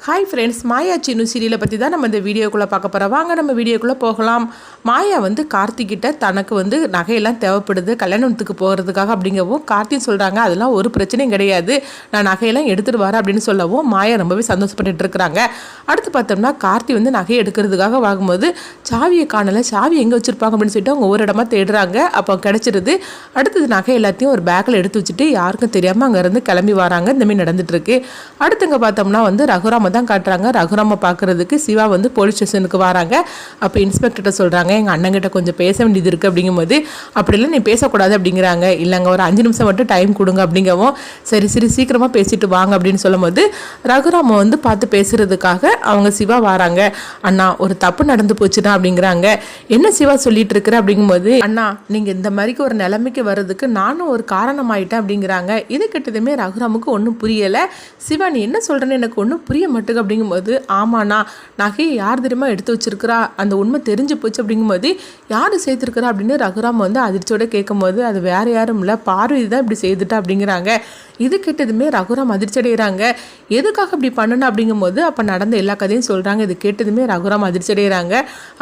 Hi friends, மாயா சின்னு சீரியலை பற்றி தான் நம்ம இந்த வீடியோக்குள்ளே பார்க்க போகிறோம். வாங்க நம்ம வீடியோக்குள்ளே போகலாம். மாயா கார்த்திக்கிட்ட தனக்கு நகையெல்லாம் தேவைப்படுது கல்யாணத்துக்கு போகிறதுக்காக அப்படிங்கவும் கார்த்தி சொல்கிறாங்க, அதெல்லாம் ஒரு பிரச்சனையும் கிடையாது, நான் நகையெல்லாம் எடுத்துகிட்டு வரேன் அப்படின்னு சொல்லவும் மாயா ரொம்பவே சந்தோஷப்பட்டு இருக்கிறாங்க. அடுத்து பார்த்தோம்னா கார்த்தி நகையை எடுக்கிறதுக்காக வாங்கும்போது சாவியை காணலை, சாவி எங்கே வச்சுருப்பாங்க அப்படின்னு சொல்லிட்டு அவங்க ஒரு இடமா தேடுறாங்க. அப்போ கிடச்சிருது. அடுத்தது நகை எல்லாத்தையும் ஒரு பேக்கில் எடுத்து வச்சுட்டு யாருக்கும் தெரியாமல் அங்கேருந்து கிளம்பி வராங்க. இந்தமாதிரி நடந்துட்டுருக்கு. அடுத்துங்க பார்த்தோம்னா ரகுராம தான் காட்டுறாங்க. ரகுராம பார்க்கறதுக்கு சிவா போலீஸ் ஸ்டேஷனுக்கு வராங்க. அப்போ இன்ஸ்பெக்டர்கிட்ட சொல்கிறாங்க, எங்கள் அண்ணங்கிட்ட கொஞ்சம் பேச வேண்டியது இருக்குது அப்படிங்கும்போது, அப்படிலாம் நீ பேசக்கூடாது அப்படிங்கிறாங்க. இல்லைங்க, ஒரு 5 நிமிஷம் மட்டும் டைம் கொடுங்க அப்படிங்கவும், சரி சரி சீக்கிரமாக பேசிட்டு வாங்க அப்படின்னு சொல்லும்போது ரகுராம பார்த்து பேசுறதுக்காக அவங்க சிவா வராங்க. அண்ணா, ஒரு தப்பு நடந்து போச்சுன்னா அப்படிங்கிறாங்க. என்ன சிவா சொல்லிட்டு இருக்கிற அப்படிங்கும்போது, அண்ணா நீங்கள் இந்த மாதிரிக்கு ஒரு நிலைமைக்கு வர்றதுக்கு நானும் ஒரு காரணம் ஆயிட்டேன் அப்படிங்கிறாங்க. இது கிட்டதுமே ரகுராமுக்கு ஒன்றும் புரியலை. சிவா நீ என்ன சொல்கிறேன்னு எனக்கு ஒன்றும் புரிய மாட்டுக்கு அப்படிங்கும்போது, ஆமாண்ணா நகையை யார் தெரியுமா எடுத்து வச்சிருக்கிறா, அந்த உண்மை தெரிஞ்சு போச்சு அப்படிங்கும்போது, யார் செய்திருக்கிறா அப்படின்னு ரகுராம் அதிர்ச்சியோட கேட்கும்போது, அது வேற யாரும் இல்லை, பார்வதி தான் இப்படி செய்துட்டா அப்படிங்கிறாங்க. இது கேட்டதுமே ரகுராம் அதிர்ச்சி அடைகிறாங்க. எதுக்காக இப்படி பண்ணணும் அப்படிங்கும்போது அப்போ நடந்த எல்லா கதையும் சொல்கிறாங்க. இது கேட்டதுமே ரகுராம் அதிர்ச்சி அடைகிறாங்க.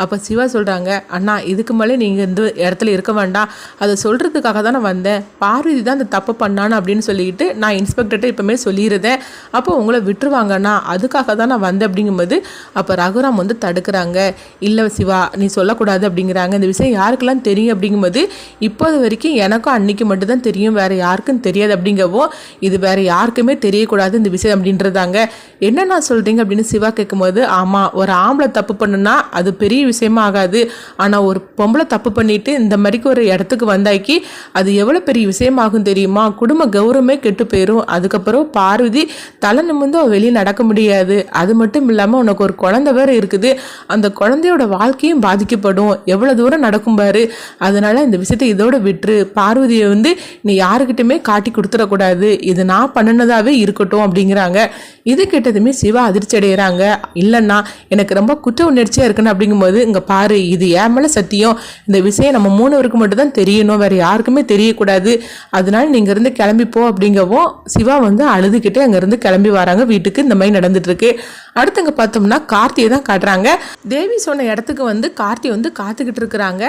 அப்போ சிவா சொல்கிறாங்க, அண்ணா இதுக்கு மேலே நீங்கள் இந்த இடத்துல இருக்க வேண்டாம், அதை சொல்கிறதுக்காக தான் நான் வந்தேன், பார்வதி தான் அந்த தப்பு பண்ணான்னு அப்படின்னு சொல்லிட்டு நான் இன்ஸ்பெக்டர்கிட்ட இப்போமே சொல்லியிருந்தேன், அப்போ உங்களை விட்டுருவாங்கண்ணா, அதுக்காக தான் நான் வந்தேன் அப்படிங்கும்போது அப்போ ரகுராம் தடுக்கிறாங்க. இல்லை சிவா நீ சொல்லக்கூடாது அப்படிங்கிறாங்க. இந்த விஷயம் யாருக்கெல்லாம் தெரியும் அப்படிங்கும்போது, இப்போது வரைக்கும் எனக்கும் அன்னைக்கு மட்டும்தான் தெரியும், வேறு யாருக்கும் தெரியாது அப்படிங்கவும், இது வேற யாருக்குமே தெரியக்கூடாது இந்த விஷயம் அப்படின்றதாங்க. என்னென்ன சொல்றீங்க அப்படின்னு சிவா கேட்கும்போது, ஆமாம் ஒரு ஆம்பளை தப்பு பண்ணுனா அது பெரிய விஷயமா ஆகாது, ஆனால் ஒரு பொம்பளை தப்பு பண்ணிட்டு இந்த மாதிரிக்கு ஒரு இடத்துக்கு வந்தாக்கி அது எவ்வளோ பெரிய விஷயமாகும் தெரியுமா, குடும்ப கௌரவமே கெட்டு போயிடும், அதுக்கப்புறம் பார்வதி தலை நிமிர்ந்து வெளியே நடக்க முடியாது, அது மட்டும் இல்லாமல் உனக்கு ஒரு குழந்தை வேறு இருக்குது, அந்த குழந்தையோட வாழ்க்கையும் பாதிக்கப்படும், எவ்வளோ தூரம் நடக்கும் பாரு, அதனால இந்த விஷயத்தை இதோட விட்டுரு, பார்வதியை நீ யாருக்கிட்டுமே காட்டி கொடுத்துடக்கூடாது, இது நான் பண்ணினதாவே இருக்கட்டும் அப்படிங்கிறாங்க. இது கேட்டதுமே சிவா அதிர்ச்சி அடைகிறாங்க. இல்லைன்னா எனக்கு ரொம்ப குற்ற உணர்ச்சியாக இருக்குன்னு அப்படிங்கும்போது, இங்கே பாரு இது ஏன் மேலே சத்தியம், இந்த விஷயம் நம்ம 3 பேருக்கு மட்டும் தான் தெரியணும், வேறு யாருக்குமே தெரியக்கூடாது, அதனால நீங்கள் இருந்து கிளம்பிப்போ அப்படிங்கவும் சிவா அழுதுகிட்டே அங்கேருந்து கிளம்பி வராங்க வீட்டுக்கு. இந்த மாதிரி நடந்துட்டுருக்கு. அடுத்தங்க பார்த்தோம்னா கார்த்தியை தான் காட்டுறாங்க. தேவி சொன்ன இடத்துக்கு கார்த்தி காத்துக்கிட்டு இருக்கிறாங்க.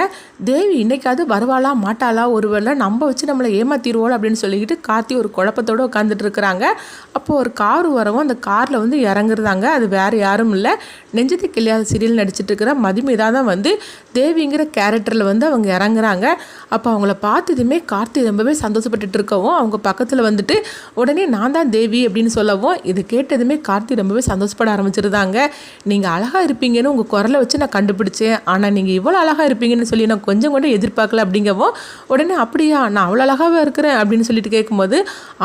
தேவி இன்னைக்காவது வருவாளா மாட்டாளா, ஒருவேளை நம்ம வச்சு நம்மளை ஏமாத்திடுவோம் அப்படின்னு சொல்லிக்கிட்டு கார்த்தி ஒரு குழப்பத்தோடு உட்காந்துட்டு இருக்கிறாங்க. அப்போது ஒரு கார் வரவும் அந்த காரில் இறங்குறதாங்க. அது வேறு யாரும் இல்லை, நெஞ்சத்தை கிளியாத சீரியல் நடிச்சிட்டு இருக்கிற மதுமிதா தான் தேவிங்கிற கேரக்டரில் அவங்க இறங்குறாங்க. அப்போ அவங்கள பார்த்ததுமே கார்த்தி ரொம்பவே சந்தோஷப்பட்டுட்டு இருக்கவும், அவங்க பக்கத்தில் உடனே நான் தான் தேவி அப்படின்னு சொல்லவும், இது கேட்டதுமே கார்த்தி ரொம்பவே சந்தோஷப்பட ஆரம்பிச்சிருந்தாங்க. நீங்கள் அழகாக இருப்பீங்கன்னு உங்கள் குரலை வச்சு நான் கண்டுபிடிச்சேன், ஆனால் நீங்கள் இவ்வளோ அழகாக இருப்பீங்கன்னு சொல்லி நான் கொஞ்சம் கூட எதிர்பார்க்கல அப்படிங்கவும், உடனே அப்படியா நான் அவ்வளோ அழகாகவே இருக்கிறேன் அப்படின்னு சொல்லிட்டு கேட்கும்போது,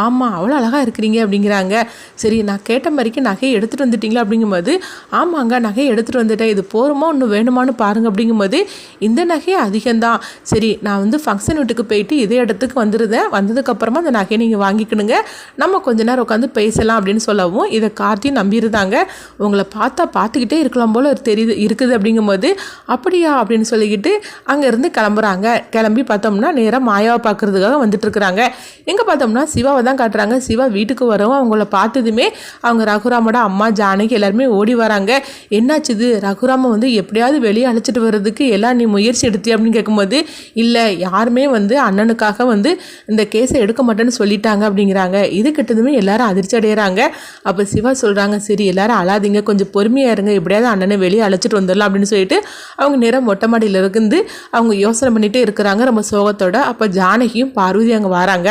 ஆமாம் அவ்வளோ அழகாக இருக்கிறீங்க அப்படிங்கிறாங்க. சரி நான் கேட்ட மாதிரிக்கு நகையை எடுத்துகிட்டு வந்துட்டீங்களா அப்படிங்கும்போது, ஆமாங்க நகையை எடுத்துகிட்டு வந்துட்டேன், இது போருமா இன்னும் வேணுமான்னு பாருங்கள் அப்படிங்கும்போது, இந்த நகையை அதிகம்தான், சரி நான் ஃபங்க்ஷன் வீட்டுக்கு போயிட்டு இதே இடத்துக்கு வந்துருந்தேன், வந்ததுக்கப்புறமா அந்த நகையை நீங்கள் வாங்கிக்கணுங்க, நம்ம கொஞ்ச நேரம் உட்காந்து பேசலாம் அப்படின்னு சொல்லவும், இதை கார்த்தி நம்பியிருந்தாங்க. உங்களை பார்த்துக்கிட்டே இருக்கலாம் போல் இருக்குது அப்படிங்கும்போது, அப்படியா அப்படின்னு சொல்லிக்கிட்டு அங்கேருந்து கிளம்புறாங்க. கிளம்பி பார்த்தோம்னா நேராக மாயாவை பார்க்குறதுக்காக வந்துட்டு இருக்கிறாங்க. எங்கே பார்த்தோம்னா சிவாவை தான் காட்டுறாங்க. சிவா வீட்டுக்கு வரவும் அவங்கள பார்த்ததுமே அவங்க ரகுராமோட அம்மா ஜானகி எல்லாருமே ஓடி வராங்க. என்னாச்சுது ரகுராம எப்படியாவது வெளியே அழைச்சிட்டு வர்றதுக்கு எல்லாம் நீ முயற்சி எடுத்தி அப்படின்னு கேட்கும்போது, இல்லை யாருமே அண்ணனுக்காக இந்த கேஸை எடுக்க மாட்டேன்னு சொல்லிட்டாங்க அப்படிங்கிறாங்க. இது கிட்டதுமே எல்லாரும் அதிர்ச்சி அடைகிறாங்க. அப்போ சிவா சொல்கிறாங்க, சரி எல்லாரும் அழாதீங்க, கொஞ்சம் பொறுமையாக இருங்க, எப்படியாவது அண்ணனை வெளியே அழைச்சிட்டு வந்துடலாம் அப்படின்னு சொல்லிட்டு அவங்க நேரம் மொட்டை மாடியில் இருந்து அவங்க யோசனை பண்ணிகிட்டே இருக்கிறாங்க ரொம்ப சோகத்தோட. அப்போ ஜானகியும் பார்வதி அங்கே வராங்க.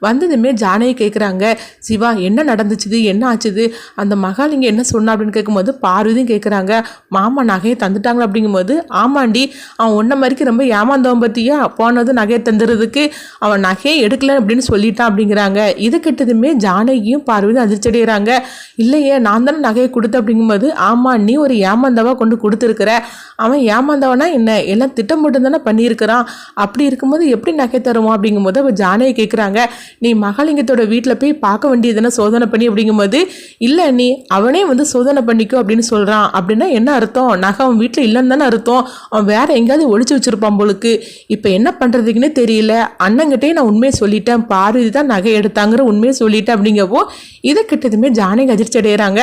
வந்ததுமே ஜானகி கேட்குறாங்க, சிவா என்ன நடந்துச்சுது, என்ன ஆச்சுது, அந்த மகாலிங்க என்ன சொன்னா அப்படின்னு கேட்கும்போது பார்வதியும் கேட்குறாங்க, மாமா நகையை தந்துட்டாங்களா அப்படிங்கும்போது, ஆமாண்டி அவன் ஒன்றை மாதிரிக்கு ரொம்ப ஏமாந்தவன் பற்றியா, போனது நகையை தந்துறதுக்கு அவன் நகையை எடுக்கல அப்படின்னு சொல்லிட்டான் அப்படிங்கிறாங்க. இது கிட்டதுமே ஜானகியும் பார்வதியும் அதிர்ச்சி அடைகிறாங்க. இல்லையே நான் தானே நகையை கொடுத்த அப்படிங்கும்போது, ஆமாம் நீ ஒரு ஏமாந்தவா கொண்டு கொடுத்துருக்குற, அவன் ஏமாந்தவனா என்ன, எல்லாம் திட்டம் மட்டும் தானே பண்ணியிருக்கிறான், அப்படி இருக்கும்போது எப்படி நகை தருவான் அப்படிங்கும்போது அவள் ஜானகி கேட்குறாங்க, நீ மகாலிங்கத்தோட வீட்டில் போய் பார்க்க வேண்டியதுன்னு சோதனை பண்ணி அப்படிங்கும்போது, இல்லை நீ அவனே வந்து சோதனை பண்ணிக்கோ அப்படின்னு சொல்கிறான். அப்படின்னா என்ன அர்த்தம்? நகை அவன் வீட்டில் இல்லைன்னு தானே அர்த்தம். அவன் வேற எங்கேயாவது ஒழிச்சு வச்சிருப்பான் போலுக்கு. இப்போ என்ன பண்ணுறதுக்குன்னே தெரியல. அண்ணங்கிட்டே நான் உண்மையை சொல்லிட்டேன், பார்வதி தான் நகை எடுத்தாங்கிற உண்மையை சொல்லிட்டேன் அப்படிங்கப்போ இதை கிட்டதுமே ஜானகி அதிர்ச்சி அடைகிறாங்க.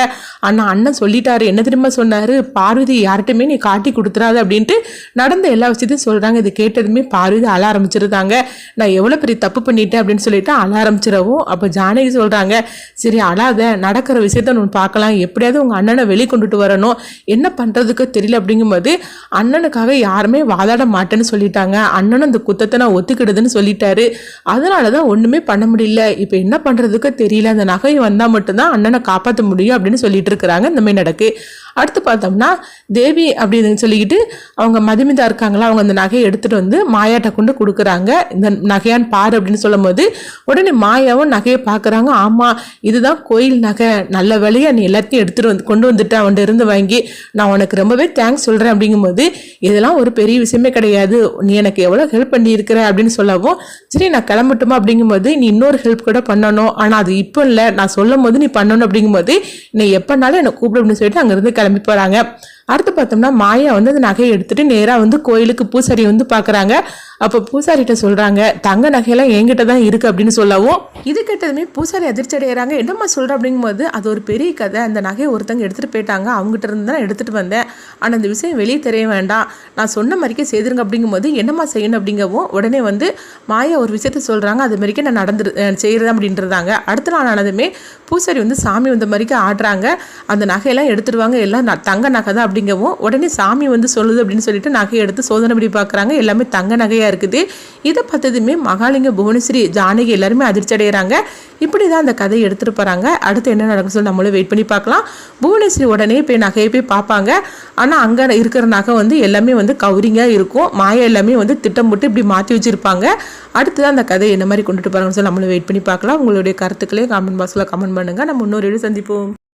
அண்ணன் சொல்லிட்டாரு, என்ன தெரியுமா சொன்னாரு, பார்வதி யார்கிட்டையுமே நீ காட்டி கொடுத்துறாது அப்படின்ட்டு நடந்த எல்லா விஷயத்தையும் சொல்கிறாங்க. இது கேட்டதுமே பார்வதி அழ ஆரம்பிச்சிருந்தாங்க. நான் எவ்வளோ பெரிய தப்பு பண்ணிட்டேன் அப்படின்னு சொல்லிட்டு அழ ஆரம்பிச்சிடவும் அப்போ ஜானகி சொல்கிறாங்க, சரி அழாத, நடக்கிற விஷயத்த நம்ம பார்க்கலாம், எப்படியாவது உங்கள் அண்ணனை வெளியே கொண்டுட்டு வரணும், என்ன பண்ணுறதுக்கு தெரியல அப்படிங்கும்போது அண்ணனுக்காக யாருமே வாதாட மாட்டேன்னு சொல்லிட்டாங்க. அண்ணனும் அந்த குத்தத்தை நான் ஒத்துக்கிடுதுன்னு சொல்லிட்டாரு. அதனால தான் ஒன்றுமே பண்ண முடியல. இப்போ என்ன பண்ணுறதுக்கு தெரியல, அந்த நகை வந்தால் மட்டும்தான் அண்ணனை காப்பாற்ற முடியும் அப்படின்னு சொல்லிட்டு இருக்கிறாங்க. இந்த மாதிரி நடக்கு. அடுத்து பார்த்தோம்னா தேவி அப்படின்னு சொல்லிக்கிட்டு அவங்க மதுமிதா இருக்காங்களா, அவங்க அந்த நகையை எடுத்துகிட்டு வந்து மாயாட்ட கொண்டு கொடுக்குறாங்க. இந்த நகையான்னு பாரு அப்படின்னு சொல்லும் போது உடனே மாயாவும் நகையை பார்க்குறாங்க. ஆமாம், இதுதான் கோயில் நகை, நல்ல வேலையா நீ எல்லாத்தையும் எடுத்துகிட்டு வந்து கொண்டு வந்துட்டு அவன்கிட்ட இருந்து வாங்கி, நான் உனக்கு ரொம்பவே தேங்க்ஸ் சொல்கிறேன் அப்படிங்கும்போது இதெல்லாம் ஒரு பெரிய விஷயமே கிடையாது, நீ எனக்கு எவ்வளோ ஹெல்ப் பண்ணியிருக்கிற அப்படின்னு சொல்லவும் சரி நான் கிளம்பட்டுமா அப்படிங்கும்போது நீ இன்னொரு ஹெல்ப் கூட பண்ணணும், ஆனால் அது இப்போ இல்லை, நான் சொல்லும் போது நீ பண்ணணும் அப்படிங்கும்போது நீ எப்போனாலும் என்னை கூப்பிடு அப்படின்னு சொல்லிட்டு அங்கேருந்து கிளம்பி போகிறாங்க. அடுத்து பார்த்தோம்னா மாயா வந்து அந்த நகையை எடுத்துட்டு நேராக வந்து கோயிலுக்கு பூசாரி வந்து பார்க்குறாங்க. அப்போ பூசாரிகிட்ட சொல்கிறாங்க, தங்க நகையெல்லாம் என்கிட்ட தான் இருக்குது அப்படின்னு சொல்லவும் இது கேட்டதுமே பூசாரி அதிர்ச்சி அடைகிறாங்க. என்னம்மா சொல்கிற அப்படிங்கும்போது அது ஒரு பெரிய கதை, அந்த நகையை ஒருத்தங்க எடுத்துகிட்டு போயிட்டாங்க, அவங்ககிட்ட இருந்து தான் எடுத்துகிட்டு வந்தேன், ஆனால் அந்த விஷயம் வெளியே தெரிய வேண்டாம், நான் சொன்ன மாதிரிக்கே செய்திருங்க அப்படிங்கும்போது என்னம்மா செய்யணும் அப்படிங்கவும் உடனே வந்து மாயா ஒரு விஷயத்த சொல்கிறாங்க. அது மாதிரிக்கே நான் செய்கிறேன் அப்படின்றதாங்க. அடுத்த நாள் ஆனதுமே பூசாரி வந்து சாமி வந்த மாதிரிக்கு ஆடுறாங்க. அந்த நகையெல்லாம் எடுத்துருவாங்க, எல்லாம் தங்க நகை தான் அப்படிங்கவும் உடனே சாமி வந்து சொல்லுது அப்படின்னு சொல்லிட்டு நகையை எடுத்து சோதனை படி பார்க்குறாங்க. எல்லாமே தங்க நகையாக இருக்குது. இதை பார்த்ததுமே மகாலிங்க, புவனேஸ்வரி, ஜானகி எல்லாருமே அதிர்ச்சி அடைகிறாங்க. இப்படி தான் அந்த கதையை எடுத்துகிட்டு போகிறாங்க. அடுத்து என்ன நடக்கும் சொல்லி நம்மளும் வெயிட் பண்ணி பார்க்கலாம். புவனேஸ்வரி உடனே போய் நகையை போய் பார்ப்பாங்க. ஆனால் அங்கே இருக்கிற நகை வந்து எல்லாமே வந்து கவரிங்காக இருக்கும். மாயா எல்லாமே வந்து திட்டம் போட்டு இப்படி மாற்றி வச்சுருப்பாங்க. அடுத்து தான் அந்த கதையை என்ன மாதிரி கொண்டுட்டு போகிறாங்கன்னு சொல்லி நம்மளும் வெயிட் பண்ணி பார்க்கலாம். உங்களுடைய கருத்துக்களே கமெண்ட் பாக்ஸில் கமெண்ட் பண்ணுங்கள். நம்ம இன்னொரு வீடியோ சந்திப்போம்.